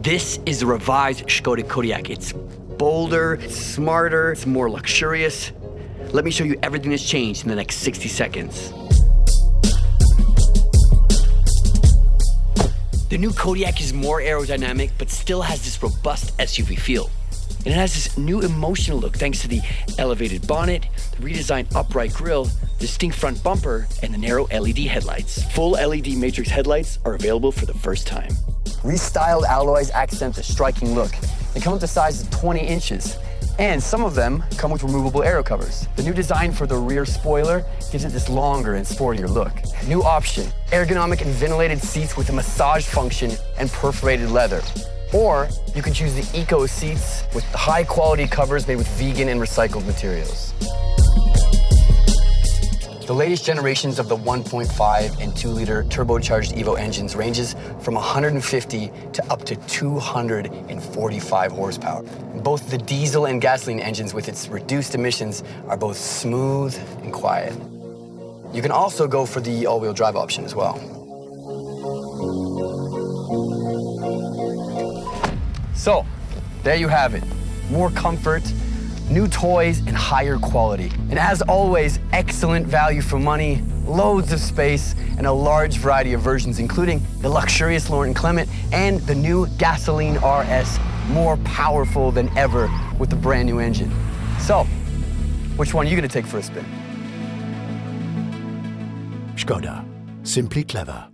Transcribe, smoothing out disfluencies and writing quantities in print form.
This is the revised Škoda Kodiaq. It's bolder, it's smarter, it's more luxurious. Let me show you everything that's changed in the next 60 seconds. The new Kodiaq is more aerodynamic, but still has this robust SUV feel. And it has this new emotional look thanks to the elevated bonnet, the redesigned upright grille, distinct front bumper, and the narrow LED headlights. Full LED matrix headlights are available for the first time. Restyled alloys accent the striking look. They come with the size of 20 inches, and some of them come with removable aero covers. The new design for the rear spoiler gives it this longer and sportier look. New option, ergonomic and ventilated seats with a massage function and perforated leather. Or you can choose the eco seats with high quality covers made with vegan and recycled materials. The latest generations of the 1.5 and 2-liter turbocharged Evo engines ranges from 150 to up to 245 horsepower. Both the diesel and gasoline engines with its reduced emissions are both smooth and quiet. You can also go for the all-wheel drive option as well. So, there you have it. More comfort, new toys, and higher quality. And as always, excellent value for money, loads of space, and a large variety of versions, including the luxurious Laurent Clement and the new gasoline RS, more powerful than ever with the brand new engine. So, which one are you gonna take for a spin? Škoda. Simply clever.